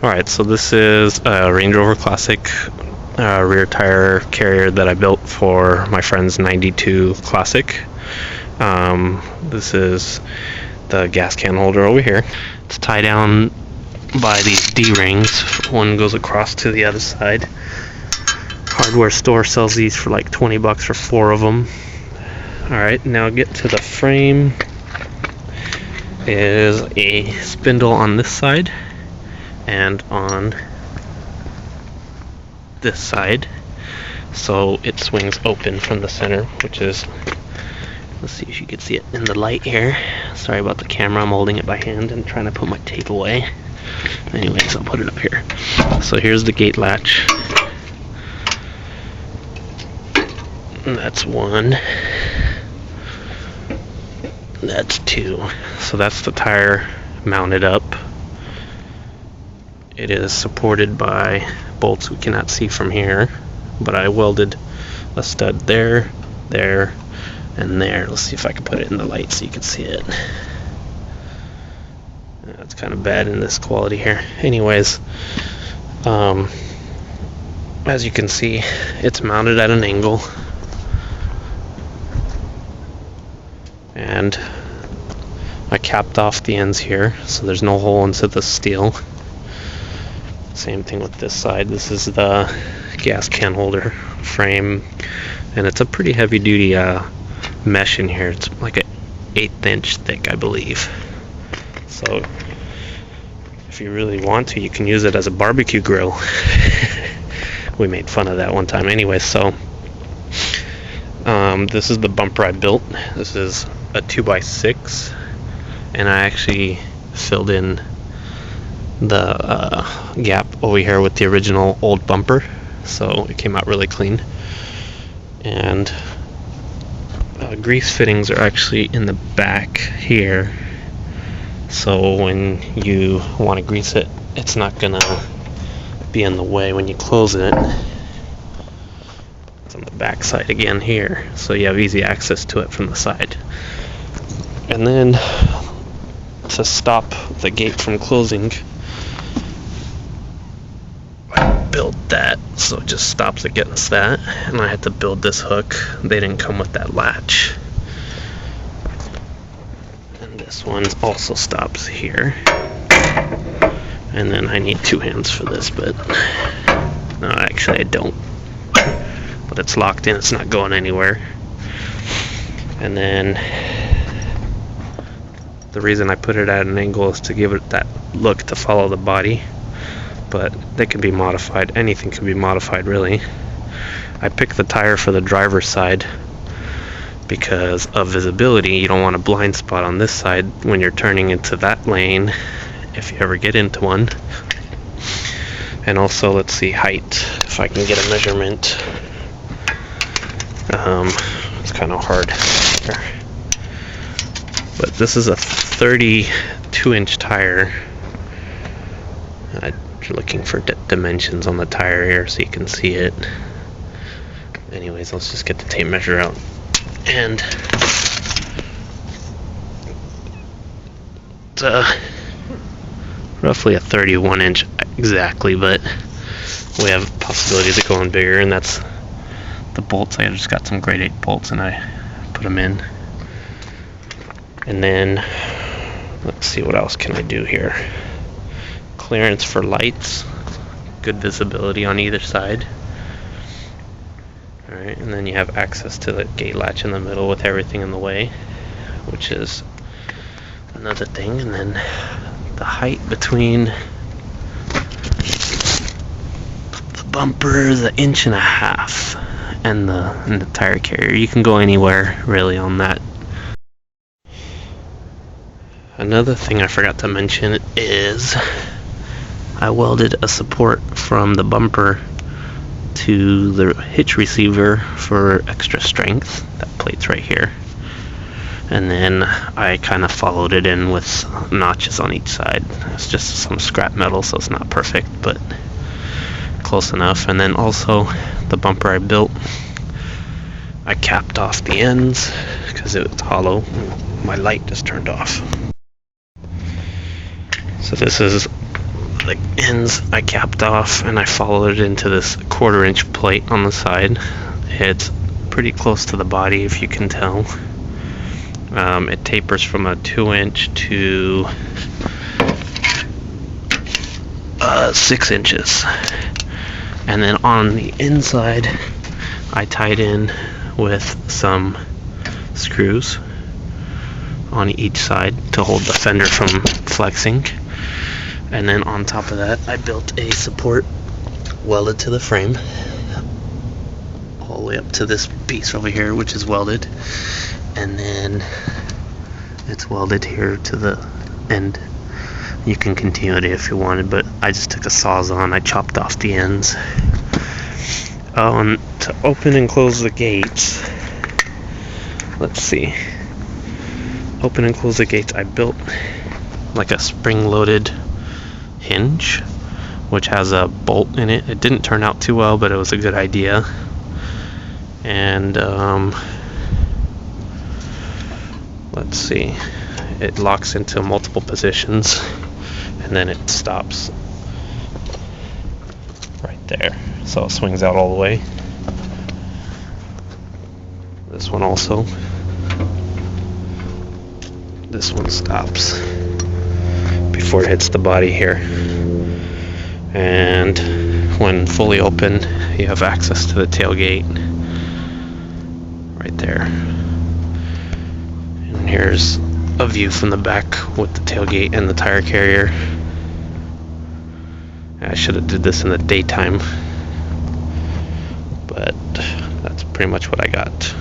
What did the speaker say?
Alright, so this is a Range Rover Classic rear tire carrier that I built for my friend's 92 Classic. This is the gas can holder over here. It's tied down by these D-rings. One goes across to the other side. Hardware store sells these for like 20 bucks for 4 of them. Alright, now get to the frame. Is a spindle on this side and on this side, so it swings open from the center, which is, let's see if you can see it in the light here. Sorry about the camera, I'm holding it by hand and trying to put my tape away. Anyways, I'll put it up here. So here's the gate latch. And that's 1. That's 2. So that's the tire mounted up. It is supported by bolts we cannot see from here, but I welded a stud there, there, and there. Let's see if I can put it in the light so you can see it. That's kind of bad in this quality here. Anyways, as you can see, it's mounted at an angle, and I capped off the ends here so there's no hole into the steel. Same thing with this side. This is the gas can holder frame, and it's a pretty heavy duty mesh in here. It's like an 1/8 inch thick, I believe. So if you really want to, you can use it as a barbecue grill. We made fun of that one time. Anyway, so this is the bumper I built. This is a 2x6, and I actually filled in the gap over here with the original old bumper, so it came out really clean. And grease fittings are actually in the back here, so when you want to grease it, it's not gonna be in the way when you close it. It's on the back side again here, so you have easy access to it from the side. And then to stop the gate from closing, build that so it just stops against that, and I had to build this hook. They didn't come with that latch, and this one also stops here, and then I need 2 hands for this, but no, actually I don't, but it's locked in, it's not going anywhere. And then the reason I put it at an angle is to give it that look to follow the body, but they can be modified. Anything can be modified, really. I picked the tire for the driver's side because of visibility. You don't want a blind spot on this side when you're turning into that lane, if you ever get into one. And also, let's see, height, if I can get a measurement. It's kind of hard here, but this is a 32-inch tire. You're looking for dimensions on the tire here so you can see it. Anyways, let's just get the tape measure out. And it's roughly a 31-inch exactly, but we have a possibility to go in bigger, and that's the bolts. I just got some grade 8 bolts and I put them in. And then let's see, what else can I do here? Clearance for lights, good visibility on either side. Alright, and then you have access to the gate latch in the middle with everything in the way, which is another thing. And then the height between the bumper is 1.5 inches and the tire carrier. You can go anywhere really on that. Another thing I forgot to mention is I welded a support from the bumper to the hitch receiver for extra strength. That plate's right here. And then I kind of followed it in with notches on each side. It's just some scrap metal, so it's not perfect, but close enough. And then also the bumper I built, I capped off the ends because it was hollow. My light just turned off. So this is the ends I capped off, and I followed it into this 1/4-inch plate on the side. It's pretty close to the body, if you can tell. It tapers from a 2-inch to 6 inches. And then on the inside, I tied in with some screws on each side to hold the fender from flexing. And then on top of that, I built a support welded to the frame all the way up to this piece over here, which is welded, and then it's welded here to the end. You can continue it if you wanted, but I just took a Sawzall, I chopped off the ends. To open and close the gates, let's see. Open and close the gates, I built like a spring-loaded hinge, which has a bolt in it. It didn't turn out too well, but it was a good idea. And let's see, it locks into multiple positions, and then it stops right there, so it swings out all the way. This one also, this one stops before it hits the body here, and when fully open, you have access to the tailgate right there. And here's a view from the back with the tailgate and the tire carrier. I should have did this in the daytime, but that's pretty much what I got.